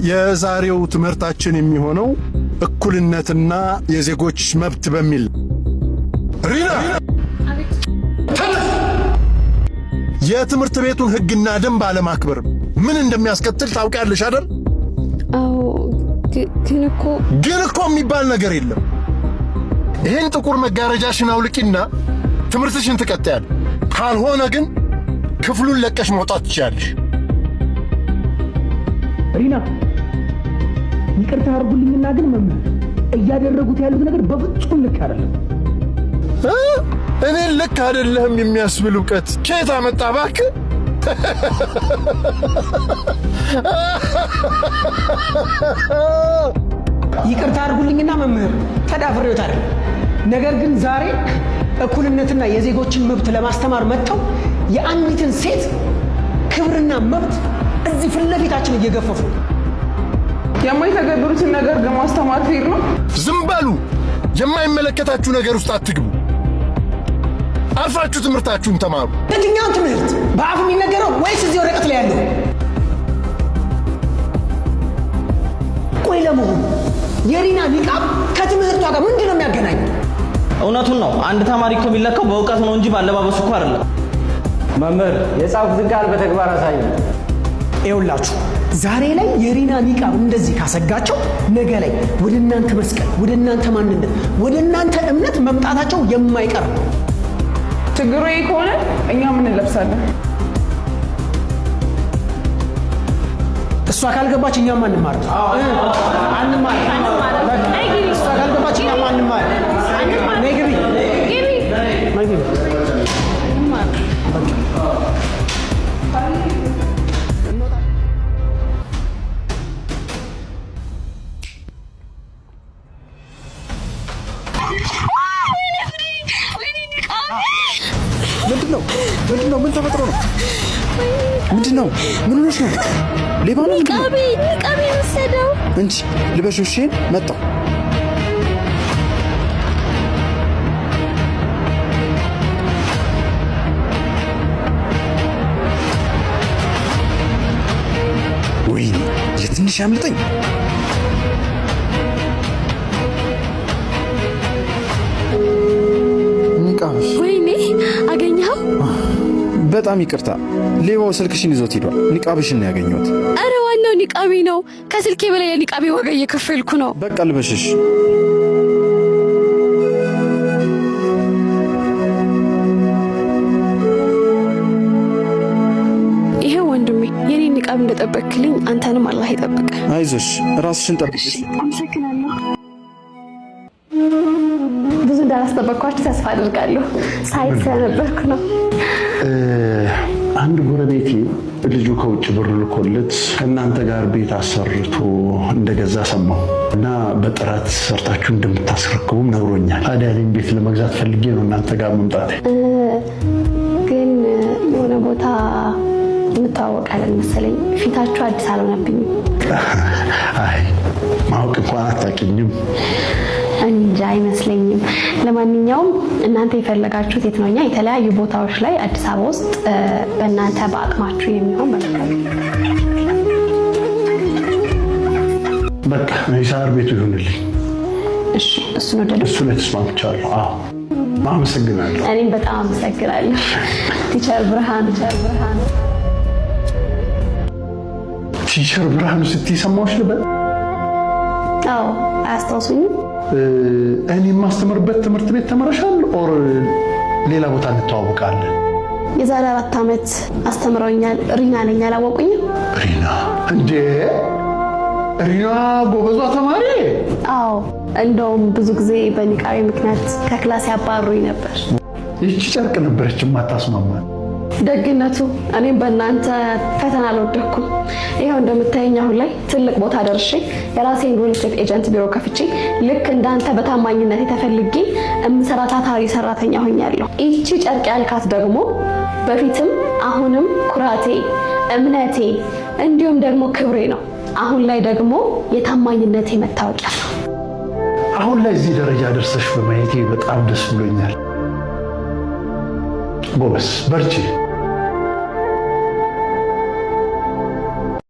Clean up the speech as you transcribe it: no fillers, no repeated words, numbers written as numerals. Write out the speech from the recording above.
የዛሬው ትምህርታችን የሚሆነው እኩልነትና የዜጎች መብት በሚል ሪና የትምህርት ቤቱን ሕግና ደንብ አለማክበር ምን እንደሚያስከትል ታውቂያለሽ አይደል? አዎ፣ ግን እኮ የሚባል ነገር የለም። ይሄን ጥቁር መጋረጃሽን አውልቂና ትምህርትሽን ትቀጥያለሽ። ካልሆነ ግን ክፍሉን ለቀሽ መውጣት ትችያለሽ። ሪና ይቅርታ አድርጉልኝና ግን መምህር እያደረጉት ያሉት ነገር በፍጹም ልክ አይደለም። እኔ ልክ አይደለም የሚያስብል ዕውቀት ከየት አመጣ እባክህ? ይቅርታ አድርጉልኝና መምህር ተዳፍሬዎት አይደል። ነገር ግን ዛሬ እኩልነትና የዜጎችን መብት ለማስተማር መጥተው የአንዲትን ሴት ክብርና መብት እዚህ ፊት ለፊታችን እየገፈፉ የማይተገበሩትን ነገር ለማስተማር ፌር ነው። ዝም በሉ። የማይመለከታችሁ ነገር ውስጥ አትግቡ። አልፋችሁ ትምህርታችሁን ተማሩ። የትኛውን ትምህርት? በአፍ የሚነገረው ወይስ እዚህ ወረቀት ላይ ያለው? ቆይ ለመሆኑ የሪና ኒቃብ ከትምህርቷ ጋር ምንድን ነው የሚያገናኘው? እውነቱን ነው። አንድ ተማሪ እኮ የሚለካው በእውቀት ነው እንጂ ባለባበሱ እኮ አይደለም። መምህር የጻፉትን ቃል በተግባር አሳዩ። ይኸውላችሁ ዛሬ ላይ የሪና ኒቃብ እንደዚህ ካሰጋቸው ነገ ላይ ወደ እናንተ መስቀል፣ ወደ እናንተ ማንነት፣ ወደ እናንተ እምነት መምጣታቸው የማይቀር ነው። ችግሩ ይሄ ከሆነ እኛ ምን እንለብሳለን? እሷ ካልገባች እኛም አንማር። እሷ ካልገባች እኛም አንማር። ነይ ግቢ። ምንድነው? ምን ተፈጥሮ ነው? ምንድነው? ምን ሆነሽ ነው? ሌባ ነው? ንቃቤ ወሰደው እንጂ ልበሽው። እሺ መጣሁ። ወይኔ የትንሽ ያምልጠኝ። ኒቃብሽ ወይኔ አገኘኸው? በጣም ይቅርታ፣ ሌባው ስልክሽን ይዞት ሄዷል። ኒቃብሽን ነው ያገኘሁት። አረ ዋናው ኒቃቤ ነው። ከስልኬ በላይ የኒቃቤ ዋጋ እየከፈልኩ ነው። በቃ ልበሽሽ። ይሄ ወንድሜ የኔ ኒቃብ እንደጠበቅልኝ አንተንም አላህ ይጠብቅ። አይዞሽ፣ ራስሽን ጠብቅሽ። አመሰግናለሁ። ብዙ እንዳላስጠበቅኳችሁ ተስፋ አድርጋለሁ። ሳይት ስለነበርኩ ነው። አንድ ጎረቤቴ ልጁ ከውጭ ብር ልኮለት እናንተ ጋር ቤት አሰርቶ እንደገዛ ሰማሁ እና በጥራት ሰርታችሁ እንደምታስረክቡም ነግሮኛል። ታዲያ እኔም ቤት ለመግዛት ፈልጌ ነው እናንተ ጋር መምጣቴ። ግን የሆነ ቦታ እንተዋወቃለን መሰለኝ። ፊታችሁ አዲስ አልሆነብኝም። አይ ማወቅ እንኳን አታውቂኝም። እንጃ አይመስለኝም። ለማንኛውም እናንተ የፈለጋችሁት የት ነው? እኛ የተለያዩ ቦታዎች ላይ አዲስ አበባ ውስጥ በእናንተ በአቅማችሁ የሚሆን በቃ የሳር ቤቱ ይሁንልኝ። እሺ፣ እሱን ወደደ። እሱ ላይ ተስማምቻለሁ። አዎ አመሰግናለሁ። እኔም በጣም አመሰግናለሁ ቲቸር ብርሃኑ። ቲቸር ብርሃኑ ስትይ ሰማሁሽ ልበል? አዎ፣ አያስታውሱኝም? እኔ የማስተምርበት ትምህርት ቤት ተመረሻል ኦር ሌላ ቦታ እንተዋወቃለን? የዛሬ 4 ዓመት አስተምረውኛል። ሪና ነኝ። አላወቁኝም? ሪና እንዴ? ሪና ጎበዟ ተማሪ? አዎ፣ እንደውም ብዙ ጊዜ በኒቃቤ ምክንያት ከክላስ ያባሩኝ ነበር። ይቺ ጨርቅ ነበረች ማታስማማ። ደግነቱ እኔም በእናንተ ፈተና አልወደኩም። ይኸው እንደምታየኝ አሁን ላይ ትልቅ ቦታ ደርሼ የራሴን ሪል ስቴት ኤጀንት ቢሮ ከፍቼ ልክ እንዳንተ በታማኝነት ተፈልጌ እምሰራ ታታሪ ሰራተኛ ሆኛለሁ። ይቺ ጨርቅ ያልካት ደግሞ በፊትም አሁንም ኩራቴ፣ እምነቴ እንዲሁም ደግሞ ክብሬ ነው። አሁን ላይ ደግሞ የታማኝነቴ መታወቂያ ነው። አሁን ላይ እዚህ ደረጃ ደርሰሽ በማየቴ በጣም ደስ ብሎኛል። ጎበስ፣ በርቺ።